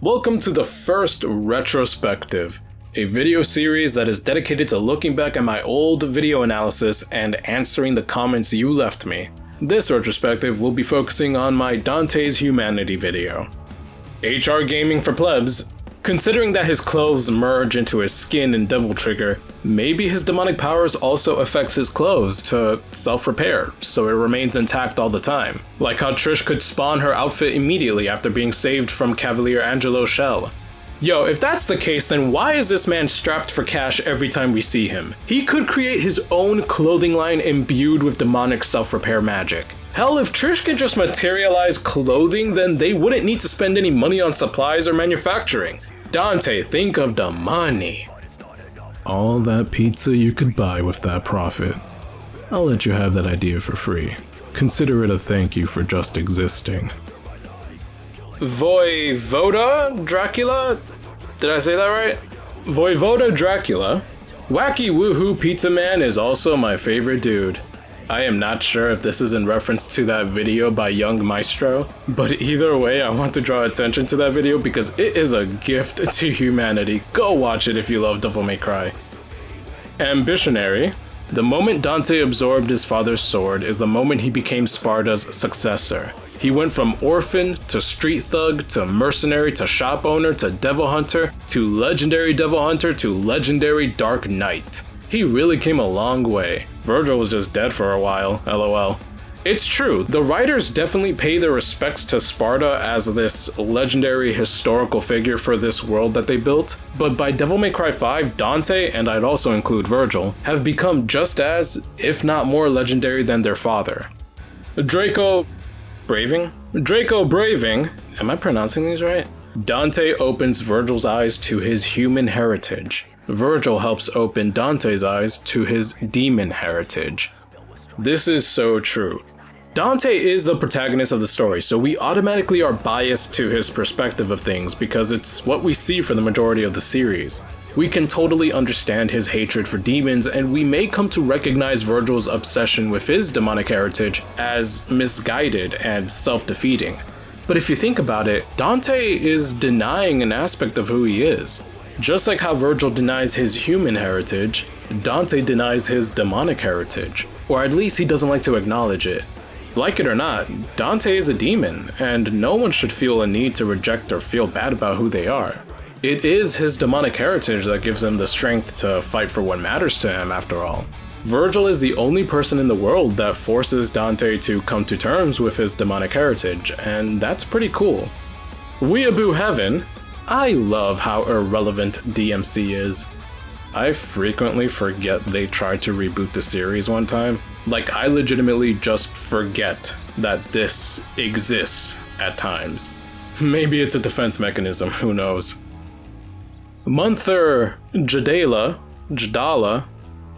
Welcome to the first Retrospective, a video series that is dedicated to looking back at my old video analysis and answering the comments you left me. This retrospective will be focusing on my Dante's Humanity video. HR gaming for plebs. Considering that his clothes merge into his skin in Devil Trigger, maybe his demonic powers also affects his clothes to self-repair, so it remains intact all the time. Like how Trish could spawn her outfit immediately after being saved from Cavalier Angelo's shell. Yo, if that's the case, then why is this man strapped for cash every time we see him? He could create his own clothing line imbued with demonic self-repair magic. Hell, if Trish can just materialize clothing, then they wouldn't need to spend any money on supplies or manufacturing. Dante, think of the money. All that pizza you could buy with that profit. I'll let you have that idea for free. Consider it a thank you for just existing. Voivoda Dracula? Did I say that right? Voivoda Dracula? Wacky Woohoo Pizza Man is also my favorite dude. I am not sure if this is in reference to that video by Young Maestro, but either way, I want to draw attention to that video because it is a gift to humanity. Go watch it if you love Devil May Cry. Ambitionary. The moment Dante absorbed his father's sword is the moment he became Sparta's successor. He went from orphan to street thug to mercenary to shop owner to devil hunter to legendary devil hunter to legendary dark knight. He really came a long way. Virgil was just dead for a while, lol. It's true, the writers definitely pay their respects to Sparta as this legendary historical figure for this world that they built, but by Devil May Cry 5, Dante, and I'd also include Virgil, have become just as, if not more legendary than their father. Draco Braving? Am I pronouncing these right? Dante opens Virgil's eyes to his human heritage. Virgil helps open Dante's eyes to his demon heritage. This is so true. Dante is the protagonist of the story, so we automatically are biased to his perspective of things because it's what we see for the majority of the series. We can totally understand his hatred for demons, and we may come to recognize Virgil's obsession with his demonic heritage as misguided and self-defeating. But if you think about it, Dante is denying an aspect of who he is. Just like how Virgil denies his human heritage, Dante denies his demonic heritage, or at least he doesn't like to acknowledge it. Like it or not, Dante is a demon, and no one should feel a need to reject or feel bad about who they are. It is his demonic heritage that gives him the strength to fight for what matters to him, after all. Virgil is the only person in the world that forces Dante to come to terms with his demonic heritage, and that's pretty cool. Weeaboo Heaven. I love how irrelevant DMC is. I frequently forget they tried to reboot the series one time. Like, I legitimately just forget that this exists at times. Maybe it's a defense mechanism, who knows. Munther Jadala.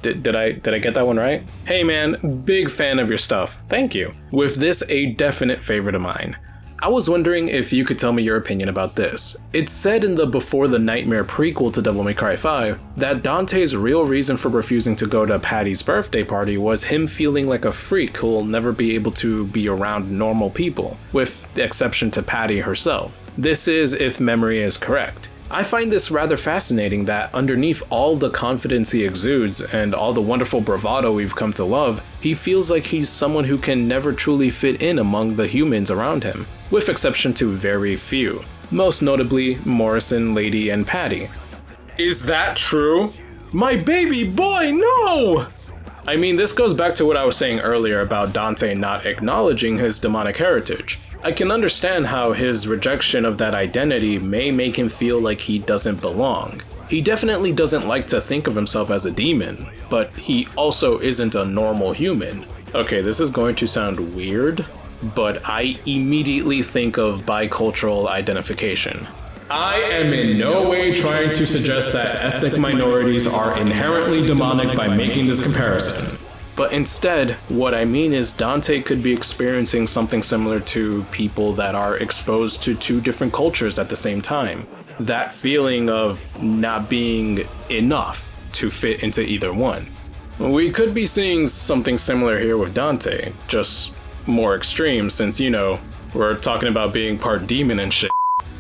Did I get that one right? Hey man, big fan of your stuff, thank you. With this a definite favorite of mine. I was wondering if you could tell me your opinion about this. It's said in the Before the Nightmare prequel to Devil May Cry 5 that Dante's real reason for refusing to go to Patty's birthday party was him feeling like a freak who'll never be able to be around normal people, with the exception to Patty herself. This is if memory is correct. I find this rather fascinating that underneath all the confidence he exudes and all the wonderful bravado we've come to love, he feels like he's someone who can never truly fit in among the humans around him, with exception to very few, most notably Morrison, Lady, and Patty. Is that true? My baby boy, no! I mean, this goes back to what I was saying earlier about Dante not acknowledging his demonic heritage. I can understand how his rejection of that identity may make him feel like he doesn't belong. He definitely doesn't like to think of himself as a demon, but he also isn't a normal human. Okay, this is going to sound weird, but I immediately think of bicultural identification. I am in no way trying to suggest that ethnic minorities are inherently demonic by making this comparison. But instead, what I mean is Dante could be experiencing something similar to people that are exposed to two different cultures at the same time. That feeling of not being enough to fit into either one. We could be seeing something similar here with Dante, just more extreme since, you know, we're talking about being part demon and shit.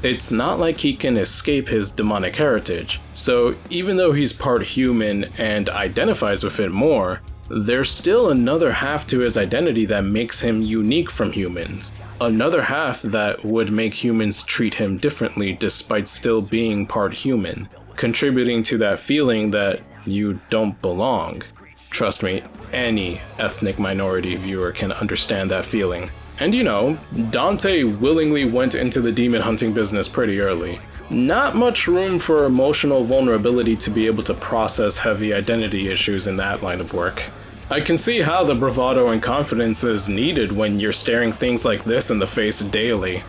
It's not like he can escape his demonic heritage, so even though he's part human and identifies with it more, there's still another half to his identity that makes him unique from humans. Another half that would make humans treat him differently despite still being part human, contributing to that feeling that you don't belong. Trust me, any ethnic minority viewer can understand that feeling. And you know, Dante willingly went into the demon hunting business pretty early. Not much room for emotional vulnerability to be able to process heavy identity issues in that line of work. I can see how the bravado and confidence is needed when you're staring things like this in the face daily.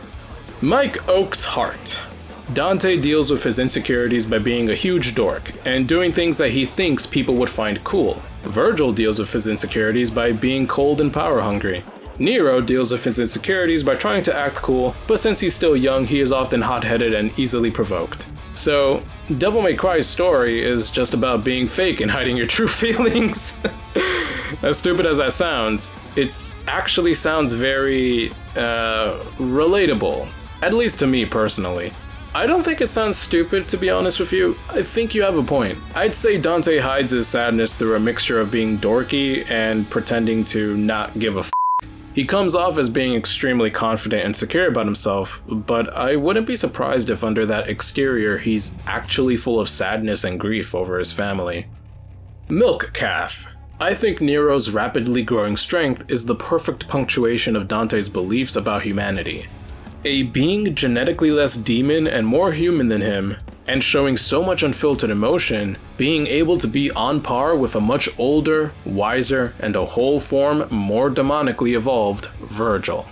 Mike Oak's heart. Dante deals with his insecurities by being a huge dork and doing things that he thinks people would find cool. Virgil deals with his insecurities by being cold and power hungry. Nero deals with his insecurities by trying to act cool, but since he's still young, he is often hot-headed and easily provoked. So, Devil May Cry's story is just about being fake and hiding your true feelings. As stupid as that sounds, it actually sounds very, relatable. At least to me personally. I don't think it sounds stupid, to be honest with you. I think you have a point. I'd say Dante hides his sadness through a mixture of being dorky and pretending to not give a f***. He comes off as being extremely confident and secure about himself, but I wouldn't be surprised if under that exterior he's actually full of sadness and grief over his family. Milk Calf. I think Nero's rapidly growing strength is the perfect punctuation of Dante's beliefs about humanity. A being genetically less demon and more human than him, and showing so much unfiltered emotion, being able to be on par with a much older, wiser, and a whole form more demonically evolved Virgil.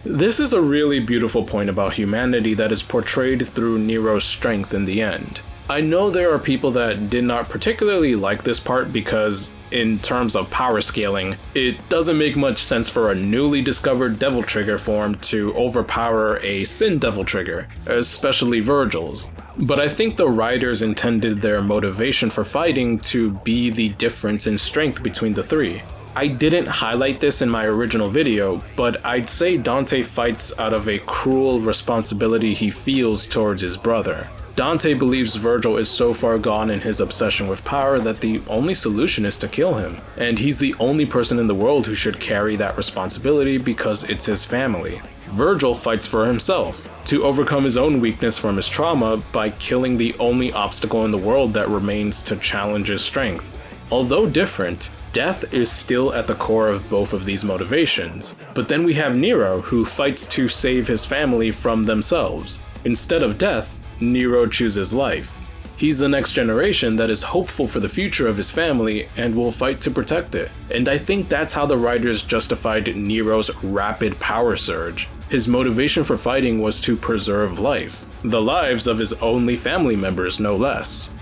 This is a really beautiful point about humanity that is portrayed through Nero's strength in the end. I know there are people that did not particularly like this part because, in terms of power scaling, it doesn't make much sense for a newly discovered Devil Trigger form to overpower a Sin Devil Trigger, especially Virgil's. But I think the writers intended their motivation for fighting to be the difference in strength between the three. I didn't highlight this in my original video, but I'd say Dante fights out of a cruel responsibility he feels towards his brother. Dante believes Virgil is so far gone in his obsession with power that the only solution is to kill him, and he's the only person in the world who should carry that responsibility because it's his family. Virgil fights for himself, to overcome his own weakness from his trauma by killing the only obstacle in the world that remains to challenge his strength. Although different, death is still at the core of both of these motivations. But then we have Nero, who fights to save his family from themselves. Instead of death, Nero chooses life. He's the next generation that is hopeful for the future of his family and will fight to protect it. And I think that's how the writers justified Nero's rapid power surge. His motivation for fighting was to preserve life. The lives of his only family members, no less.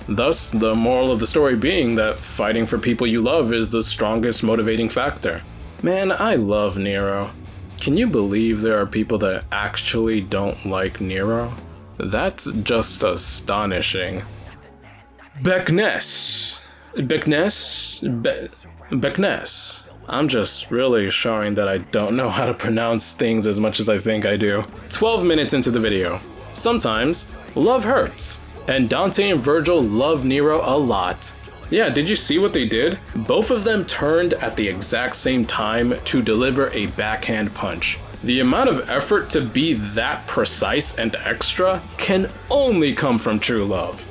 Thus, the moral of the story being that fighting for people you love is the strongest motivating factor. Man, I love Nero. Can you believe there are people that actually don't like Nero? That's just astonishing. Beckness. I'm just really showing that I don't know how to pronounce things as much as I think I do. 12 minutes into the video. Sometimes, love hurts. And Dante and Virgil love Nero a lot. Yeah, did you see what they did? Both of them turned at the exact same time to deliver a backhand punch. The amount of effort to be that precise and extra can only come from true love.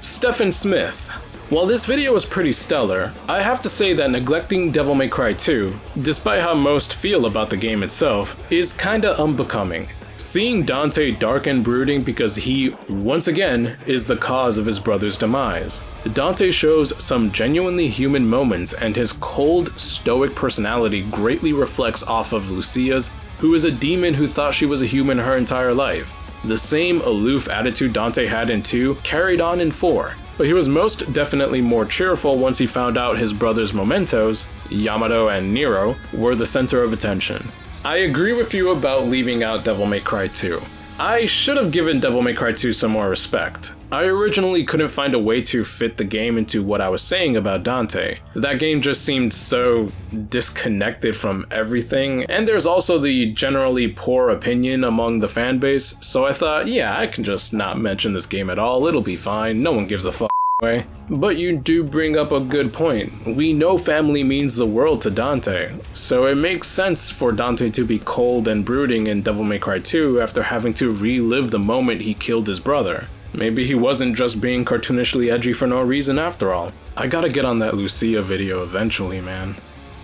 Stephen Smith. While this video was pretty stellar, I have to say that neglecting Devil May Cry 2, despite how most feel about the game itself, is kinda unbecoming. Seeing Dante dark and brooding because he, once again, is the cause of his brother's demise. Dante shows some genuinely human moments, and his cold, stoic personality greatly reflects off of Lucia's, who is a demon who thought she was a human her entire life. The same aloof attitude Dante had in 2 carried on in 4, but he was most definitely more cheerful once he found out his brother's mementos, Yamato and Nero, were the center of attention. I agree with you about leaving out Devil May Cry 2. I should have given Devil May Cry 2 some more respect. I originally couldn't find a way to fit the game into what I was saying about Dante. That game just seemed so disconnected from everything, and there's also the generally poor opinion among the fanbase, so I thought, yeah, I can just not mention this game at all, it'll be fine, no one gives a fuck anyway. But you do bring up a good point. We know family means the world to Dante, so it makes sense for Dante to be cold and brooding in Devil May Cry 2 after having to relive the moment he killed his brother. Maybe he wasn't just being cartoonishly edgy for no reason after all. I gotta get on that Lucia video eventually, man.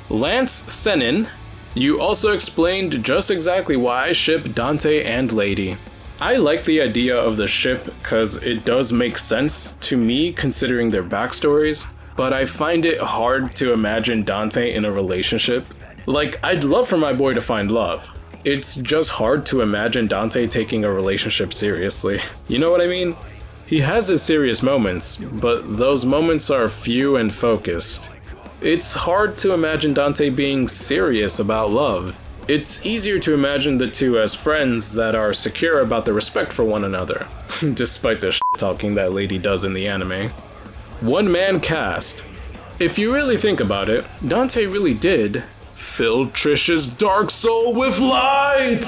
Lance Senin, you also explained just exactly why I ship Dante and Lady. I like the idea of the ship cause it does make sense to me considering their backstories, but I find it hard to imagine Dante in a relationship. Like, I'd love for my boy to find love. It's just hard to imagine Dante taking a relationship seriously. You know what I mean? He has his serious moments, but those moments are few and focused. It's hard to imagine Dante being serious about love. It's easier to imagine the two as friends that are secure about their respect for one another, despite the shit-talking that Lady does in the anime. One-man cast. If you really think about it, Dante really did fill Trish's dark soul with light!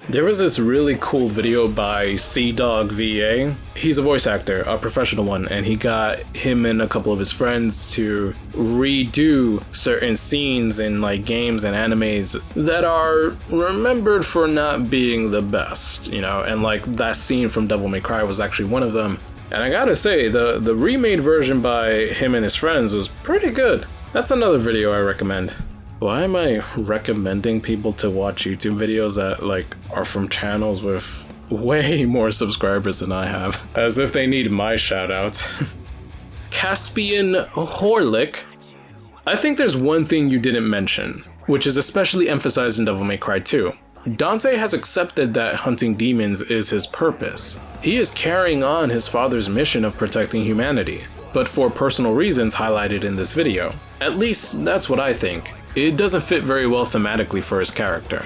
There was this really cool video by CDogVA. He's a voice actor, a professional one, and he got him and a couple of his friends to redo certain scenes in like games and animes that are remembered for not being the best, you know, and like that scene from Devil May Cry was actually one of them. And I gotta say, the remade version by him and his friends was pretty good. That's another video I recommend. Why am I recommending people to watch YouTube videos that like are from channels with way more subscribers than I have? As if they need my shoutouts. Caspian Horlick. I think there's one thing you didn't mention, which is especially emphasized in Devil May Cry 2. Dante has accepted that hunting demons is his purpose. He is carrying on his father's mission of protecting humanity, but for personal reasons highlighted in this video. At least, that's what I think. It doesn't fit very well thematically for his character.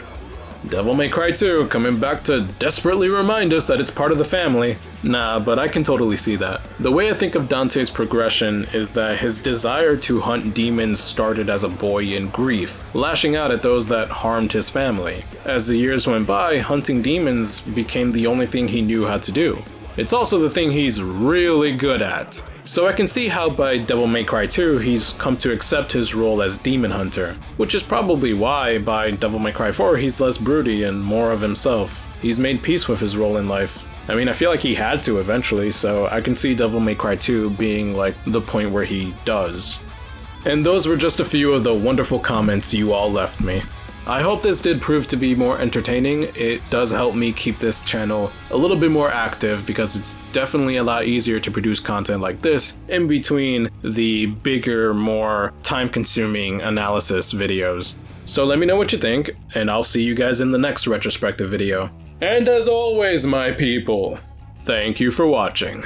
Devil May Cry 2 coming back to desperately remind us that it's part of the family. Nah, but I can totally see that. The way I think of Dante's progression is that his desire to hunt demons started as a boy in grief, lashing out at those that harmed his family. As the years went by, hunting demons became the only thing he knew how to do. It's also the thing he's really good at. So I can see how by Devil May Cry 2 he's come to accept his role as Demon Hunter, which is probably why by Devil May Cry 4 he's less broody and more of himself. He's made peace with his role in life. I mean, I feel like he had to eventually, so I can see Devil May Cry 2 being like the point where he does. And those were just a few of the wonderful comments you all left me. I hope this did prove to be more entertaining. It does help me keep this channel a little bit more active because it's definitely a lot easier to produce content like this in between the bigger, more time-consuming analysis videos. So let me know what you think, and I'll see you guys in the next retrospective video. And as always, my people, thank you for watching.